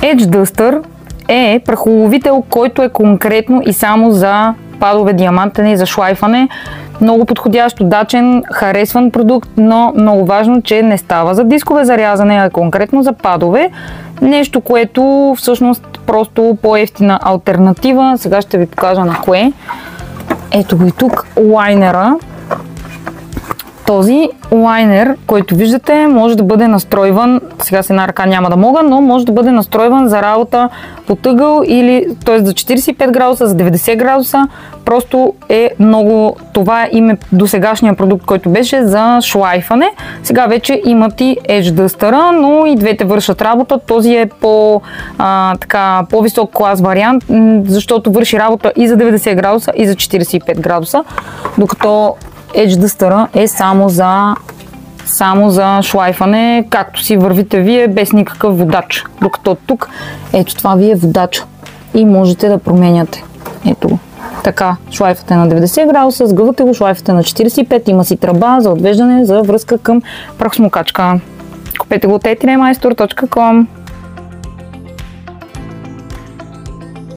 Edge Duster е прахоловител, който е конкретно и само за падове диамантени, за шлайфане. Много подходящ, удачен, харесван продукт, но много важно, че не става за дискове за рязане, а конкретно за падове. Нещо, което всъщност просто по-евтина алтернатива. Сега ще ви покажа на кое. Ето го и тук, лайнера. Този лайнер, който виждате, може да бъде настройван, сега с една ръка няма да мога, но може да бъде настройван за работа под ъгъл или, т.е. за 45 градуса, за 90 градуса. Просто е много, това е име до сегашния продукт, който беше за шлайфане. Сега вече имат и Edge Duster, но и двете вършат работа. Този е по-висок клас вариант, защото върши работа и за 90 градуса, и за 45 градуса, докато Edge Duster е само за шлайфане, както си вървите вие, без никакъв водач. Докато тук, ето това ви е водач и можете да променяте. Ето го. Така, шлайфате на 90 градуса, сгъвате го, шлайфате на 45, има си тръба за отвеждане, за връзка към прахосмокачка. Купете го от etiremeister.com.